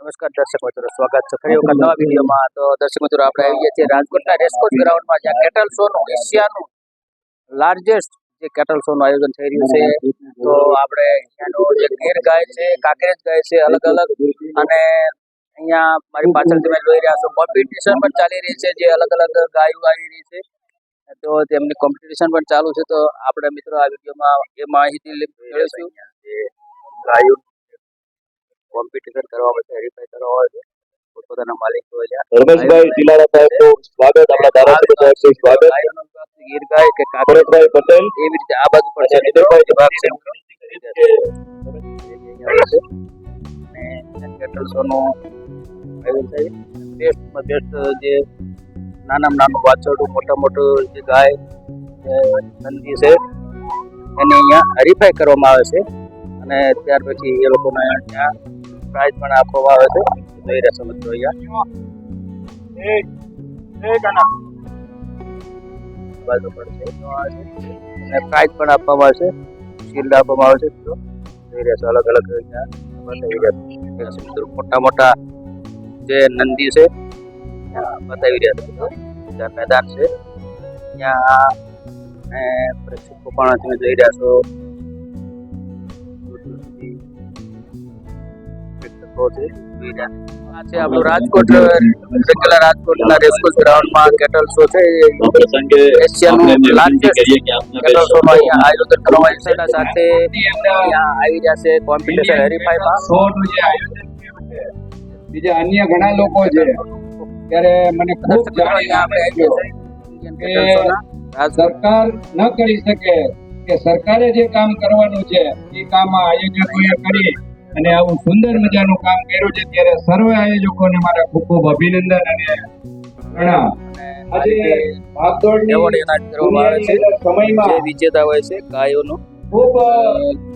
નમસ્કાર દર્શક મિત્રો, સ્વાગત છે ફરી વખત નવા વિડીયોમાં। તો દર્શક મિત્રો, આપણે આવી ગયા છીએ રાજકોટના રેસકોર્સ ગ્રાઉન્ડમાં, જ્યાં કેટલ શોનું એશિયાનું લાર્જેસ્ટ જે કેટલ શોનું આયોજન થઈ રહ્યું છે। તો આપણે અહીંયાનો જે ગીર ગાય છે, કાંકરેજ ગાય છે, અલગ અલગ, અને અહીંયા મારી પાછળ તમે જોઈ રહ્યા છો કોમ્પિટિશન પણ ચાલી રહી છે, જે અલગ અલગ ગાયો આવી રહી છે, તો તેમની કોમ્પિટિશન પણ ચાલુ છે। તો આપણે મિત્રો આ વિડીયોમાં એ માહિતી મેળવીશું જે ગાયો કોમ્પિટિશન કરવા માટે હરીફાઈ કરવા હોય છે, પોતાના માલિક હોય છે। ધર્મેશભાઈ દિલારા સાહેબનું સ્વાગત, આપણા ધારાસભ્ય સાહેબનું સ્વાગત, ગીર ગાય કે કાંકરેજભાઈ પટેલ એવી રીતે આ બાજુ પણ છે નિતિનભાઈ વિભાગ છે, અને કેટલ શોનું આયોજન થાય। બેસ્ટમાં બેસ્ટ જે નાનામાં નાનું વાછરડું, મોટા મોટું જે ગાય નંદી છે, એની અહીંયા હરીફાઈ કરવામાં આવે છે, અને ત્યાર પછી એ લોકોને ત્યાં પ્રાઇઝ પણ આપવામાં આવે છે। જોઈ રહ્યા છો મિત્રો, અહીંયા બાજુ પણ છે અને પ્રાઇઝ પણ આપવામાં આવે છે, શિલ્ડ આપવામાં આવે છે। મિત્રો જોઈ રહ્યા છો અલગ અલગ અહીંયા બતાવી રહ્યા છે મિત્રો, મોટા મોટા જે નંદી છે બતાવી રહ્યા છે મિત્રો। ત્યાં મેદાન છે, ત્યાં પ્રેક્ષકો પણ તમે જોઈ રહ્યા છો, આપણું રાજકોટ રેગ્યુલર રાજકોટના રેસકોર્સ ગ્રાઉન્ડમાં કેટલ શો છે, એશિયાનું લાર્જેસ્ટ કેટલ શોનું અહીંયા આયોજન કરવામાં આવ્યું છે। સાથે અહીંયા આવી રહ્યા છે કોમ્પિટિશન હરીફાઈમાં બીજા અન્ય ઘણા લોકો છે, ત્યારે મને ખૂબ સરકાર ન કરી શકે કે સરકારે જે કામ કરવાનું છે એ કામ આયોજકોએ કરી અને આવું સુંદર મજાનું કામ કર્યું છે, ત્યારે સર્વ આયોજકોને મારા ખૂબ ખૂબ અભિનંદન અને પ્રણામ। આજે ભાગદોડની એવોર્ડ એનાયત કરવામાં આવે છે, જે વિજેતા હોય છે ગાયોનો ખૂબ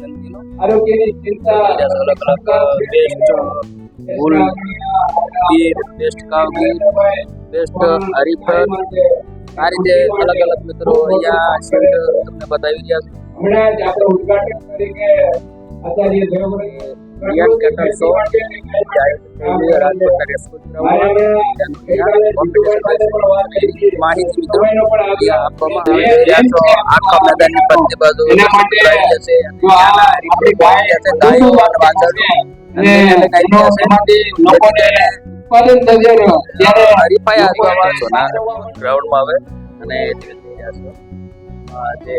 નંદીનો આરોગ્યની ચિંતા અલગ અલગ બેસ્ટ બુલ ગીર, બેસ્ટ કાવ ગીર, બેસ્ટ હરીફર, આ રીતે અલગ અલગ મિત્રો અહીંયા શિલ્ડ તમને બતાવી રહ્યા છે। હમણાં જ આપણે ઉદ્ઘાટન તરીકે આચાર્ય દેવવ્રત કેટલ શો માહિતી મિત્રો આપવામાં આખા મેદાનની બંને બાજુ ગ્રાઉન્ડમાં આવે અને જે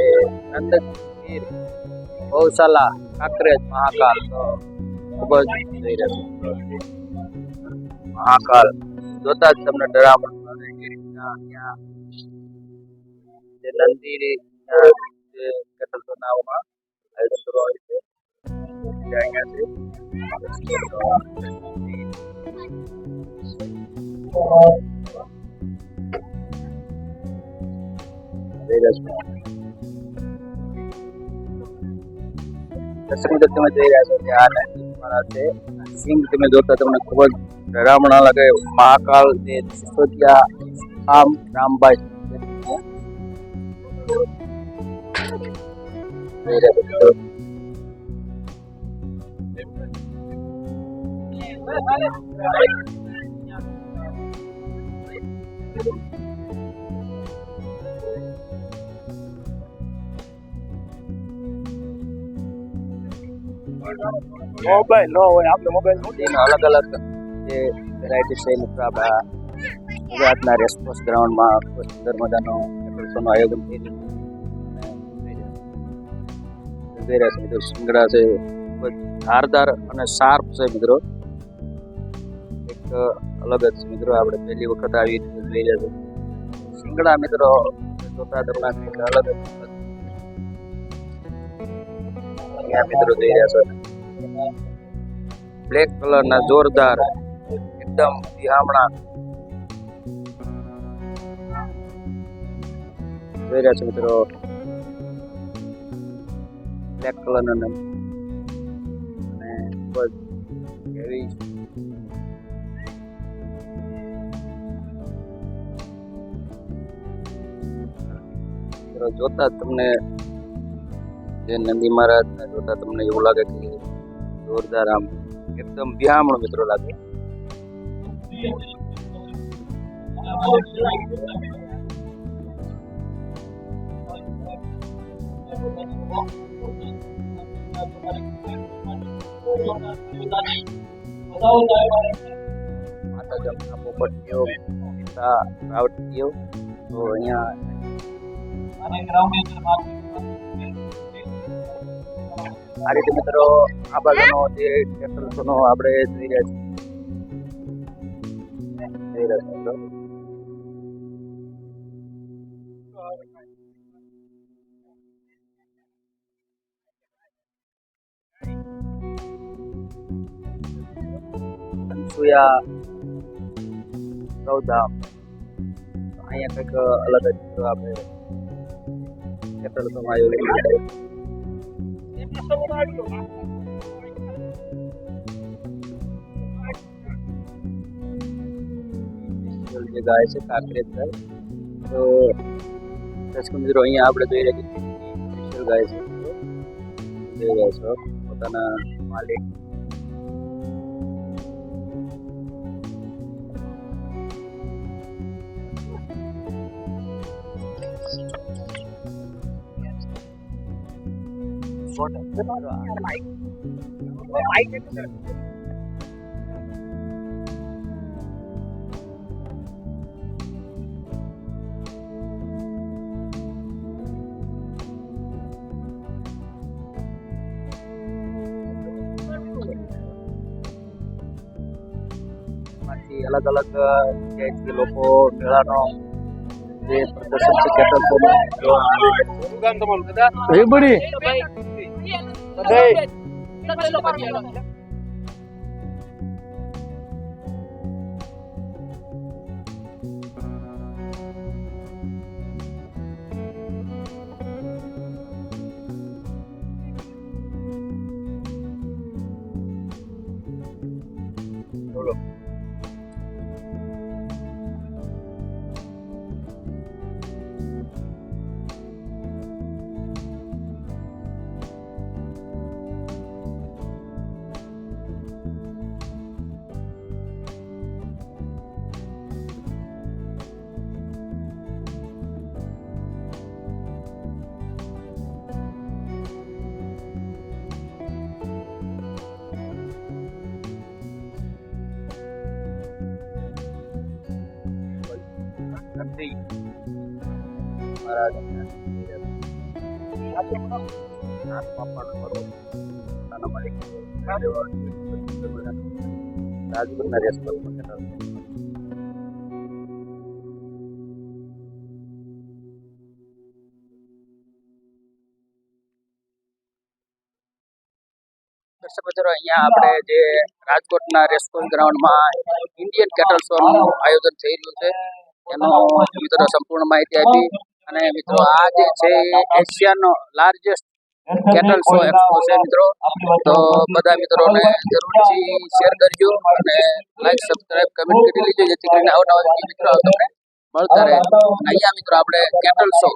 નંદગીર, ગૌશાલા, કાંકરેજ, મહાકાલ, તો ખૂબ જ જઈ રહ્યા છે મહાકાલ જોતા જ તમને ડરામણ જે નંદી જે કેટલ શોનામાં આયોજન કરવામાં આવ્યું છે, અહીંયા દર્શક મિત્રો તમે જોઈ રહ્યા છો કે આ મારા છે સિંહ તમે જોતા તમને ખૂબ જ ડરામણા લાગે। મહાકાલ જે સિસોદિયા આમ રામભાઈ મોબાઈલ ન હોય આપણે મોબાઈલ અલગ અલગ જે વેરાયટી છે મિત્રો, આપણા ગુજરાતના રેસકોર્સ ગ્રાઉન્ડમાં ખૂબ સુંદર મજાનો કેટલ શોનું આયોજન થઈ રહ્યું છે મિત્રો। શિંગડા છે, ખૂબ જ ધારદાર અને શાર્પ છે મિત્રો, એક અલગ જ છે મિત્રો। આપણે પહેલી વખત આવી જોઈ રહ્યા છે શિંગડા મિત્રો, જોતા તમને કંઈક અલગ જ મિત્રો જોઈ રહ્યા છો બ્લેક કલરના જોરદાર એકદમ વિહામણા જોઈ રહ્યા છો મિત્રો, બ્લેક કલરના અને ખૂબ જ હેવી જોતા તમને જે નંદી મહારાજ જોતા તમને એવું લાગે કે જોરદાર આમ એકદમ વિહામણું મિત્રો લાગે। માતા જમના પોપટીઓ પિતા રાવટીઓ તો અહીંયા આ રીતે મિત્રો આ બાજુનો જે કેટલ સોનો આપણે જોઈ રહ્યા છીએ મિત્રો. અનસુયા ગૌધામ અહીંયા કંઈક અલગ જ મિત્રો આપણે કેટલ સોમાં આયોજન જે ગાય છે કાંકરેજ ગાય. તો દર્શક મિત્રો અહીંયા આપણે જોઈ રહ્યા છીએ સ્પેશિયલ ગાય છે મિત્રો. જોઈ રહ્યા છો પોતાના માલિક માંથી અલગ અલગ જગ્યાએથી લોકો મેળાનો જે પ્રદર્શન છે કેટલ સોનું જોવા આવી રહ્યા છે. બોલો. નથી મારા હાથમાં પણ ખરો પોતાના માલિક રાજકોટના રેસકોર્સમાં કેટલા દર્શક મિત્રો અહીંયા આપણે જે રાજકોટના રેસકોર્સ ગ્રાઉન્ડમાં ઇન્ડિયન કેટલ શોનું આયોજન થઈ રહ્યું છે એનો મિત્રો સંપૂર્ણ માહિતી આપી. અને મિત્રો આ જે છે એશિયાનો લાર્જેસ્ટ કેટલ શો એક્સપો છે મિત્રો. તો બધા મિત્રોને જરૂરથી શેર કરજો અને લાઈક સબસ્ક્રાઇબ કમેન્ટ કરી લેજો જેથી કરીને અવનવા મિત્રો તમને મળતા રહે. અહીંયા મિત્રો આપણે કેટલ શો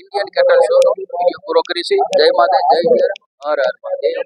ઇન્ડિયન કેટલ શોનો વિડીયો પૂરો કરીશું. જય માતા જય વીર હર હર મહાદેવ.